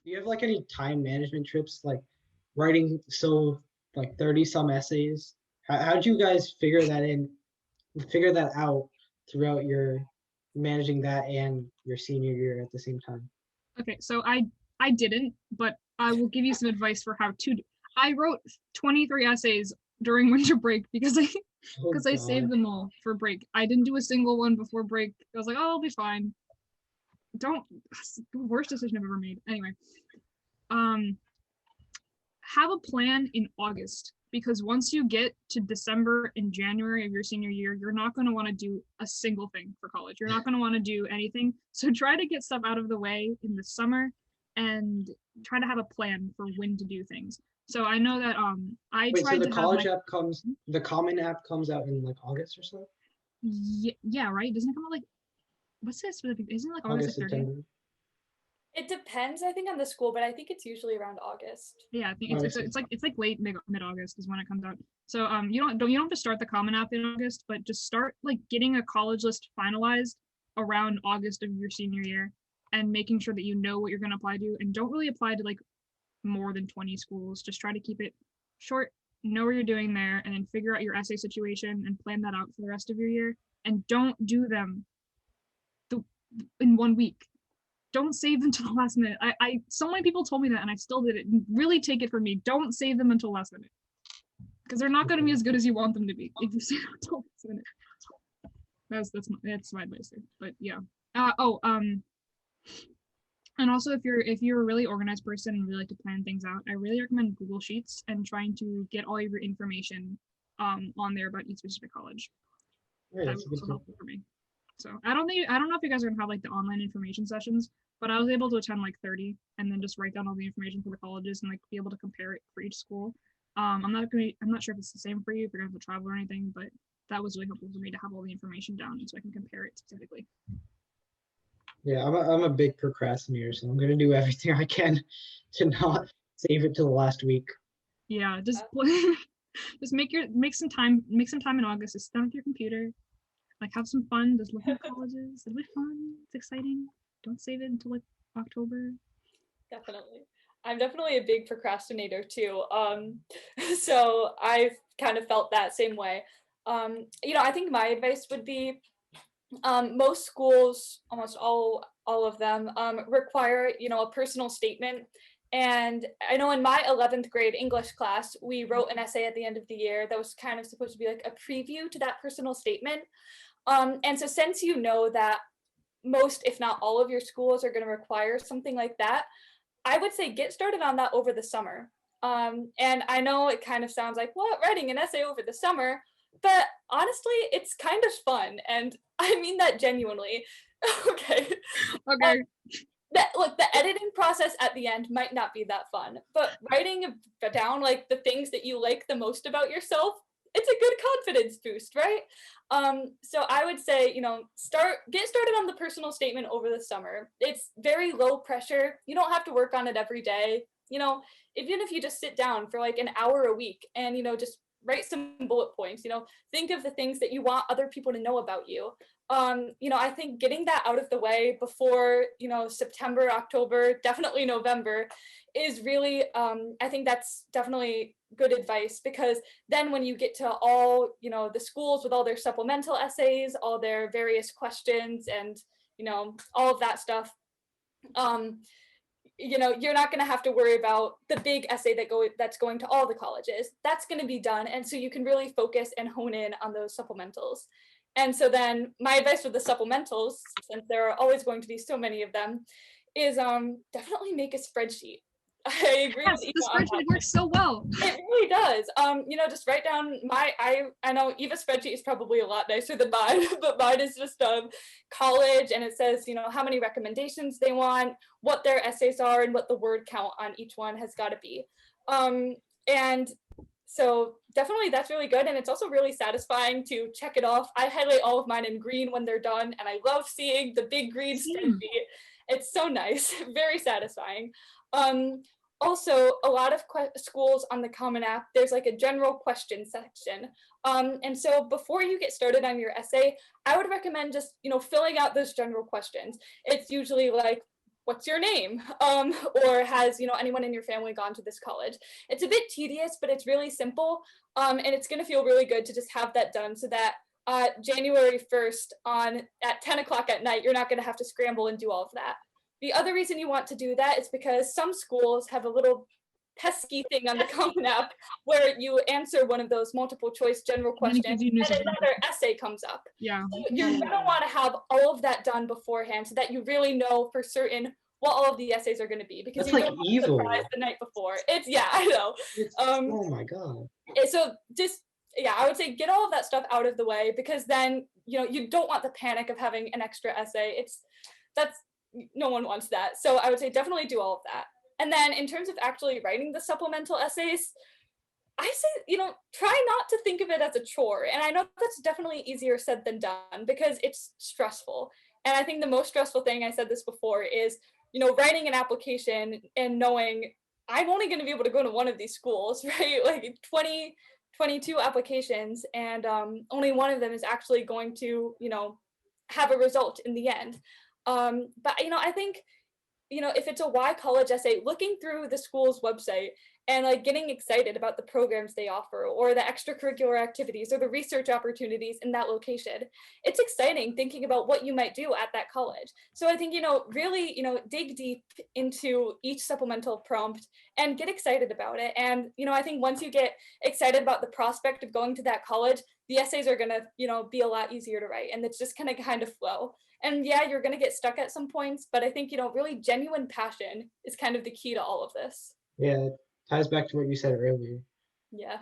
Do you have like any time management trips, like writing like 30 some essays? How'd you guys figure that out throughout your managing that and your senior year at the same time? Okay, so I didn't, but I will give you some advice for how to. I wrote 23 essays during winter break because I Oh because I saved God. them all for break. I didn't do a single one before break. I was like, oh, I'll be fine. Don't Worst decision I've ever made. Anyway, um, have a plan in August because once you get to December and January of your senior year, you're not going to want to do a single thing for college. You're not going to want to do anything. So try to get stuff out of the way in the summer and try to have a plan for when to do things. So I know that I Wait, so tried to have my the Common App comes out in like August or so? yeah, right? Doesn't it come out like what's this? Isn't it like August August, like 30th? September. It depends, I think, on the school, but I think it's usually around August. Yeah, I think August. it's like late mid August is when it comes out. So you don't have to start the Common App in August, but just start like getting a college list finalized around August of your senior year and making sure that you know what you're going to apply to and don't really apply to like more than 20 schools. Just try to keep it short, know what you're doing there, and then figure out your essay situation and plan that out for the rest of your year. And don't do them the, in 1 week. Don't save them till the last minute. I so many people told me that and I still did it. Really take it from me. Don't save them until last minute. Because they're not gonna be as good as you want them to be if you save them until last minute. That's my advice there. But yeah. And also if you're a really organized person and really like to plan things out, I really recommend Google Sheets and trying to get all of your information on there about each specific college. Right, That that's was a good also tip. helpful for me. So I don't know if you guys are gonna have like the online information sessions, but I was able to attend like 30 and then just write down all the information for the colleges and like be able to compare it for each school. I'm not sure if it's the same for you if you're gonna have to travel or anything, but that was really helpful for me to have all the information down so I can compare it specifically. Yeah, I'm a big procrastinator, so I'm gonna do everything I can to not save it to the last week. Yeah, just just make some time in August to sit down with your computer, like have some fun, just look at colleges. It'll be fun. It's exciting. Don't save it until like October. Definitely. I'm definitely a big procrastinator too. So I've kind of felt that same way. I think my advice would be most schools, almost all of them, require a personal statement. And I know in my 11th grade English class, we wrote an essay at the end of the year that was kind of supposed to be like a preview to that personal statement. And so since you know that most, if not all of your schools are going to require something like that, I would say get started on that over the summer. And I know it kind of sounds like, what, writing an essay over the summer? But honestly, it's kind of fun. And I mean that genuinely. Okay. Okay. Look, the editing process at the end might not be that fun, but writing down like the things that you like the most about yourself, it's a good confidence boost, right? So I would say, get started on the personal statement over the summer. It's very low pressure. You don't have to work on it every day. Even if you just sit down for like an hour a week and, just write some bullet points, think of the things that you want other people to know about you. I think getting that out of the way before, September, October, definitely November is really, I think that's definitely good advice, because then when you get to all, the schools with all their supplemental essays, all their various questions and, all of that stuff, you're not going to have to worry about the big essay that's going to all the colleges. That's going to be done. And so you can really focus and hone in on those supplementals. And so then my advice for the supplementals, since there are always going to be so many of them, is definitely make a spreadsheet. I agree Yes, with the Eva on spreadsheet that. works so well. It really does. Just write down I know Eva's spreadsheet is probably a lot nicer than mine, but mine is just college, and it says, how many recommendations they want, what their essays are, and what the word count on each one has got to be. And so definitely that's really good, and it's also really satisfying to check it off. I highlight all of mine in green when they're done, and I love seeing the big green spreadsheet. It's so nice, very satisfying. Also, a lot of schools on the Common App, there's like a general question section. And so before you get started on your essay, I would recommend just, filling out those general questions. It's usually like, what's your name? Or has, anyone in your family gone to this college? It's a bit tedious, but it's really simple. And it's going to feel really good to just have that done so that January 1st at 10 o'clock at night, you're not going to have to scramble and do all of that. The other reason you want to do that is because some schools have a little pesky thing on the Common App where you answer one of those multiple choice general questions and another essay comes up. Yeah. So you're going to want to have all of that done beforehand so that you really know for certain what all of the essays are going to be, because That's you like don't evil. surprise the night before. I know. Oh my God. So just, I would say get all of that stuff out of the way, because then, you don't want the panic of having an extra essay. No one wants that. So I would say definitely do all of that. And then in terms of actually writing the supplemental essays, I say, try not to think of it as a chore. And I know that's definitely easier said than done because it's stressful. And I think the most stressful thing, I said this before, is, writing an application and knowing I'm only going to be able to go to one of these schools, right? Like 22 applications, and only one of them is actually going to, have a result in the end. But, I think, if it's a Y college essay, looking through the school's website and like getting excited about the programs they offer or the extracurricular activities or the research opportunities in that location, it's exciting thinking about what you might do at that college. So I think, really, dig deep into each supplemental prompt and get excited about it. And, I think once you get excited about the prospect of going to that college, the essays are going to, be a lot easier to write, and it's just going to kind of flow. And yeah, you're going to get stuck at some points, but I think, really genuine passion is kind of the key to all of this. Yeah, it ties back to what you said earlier. Yeah.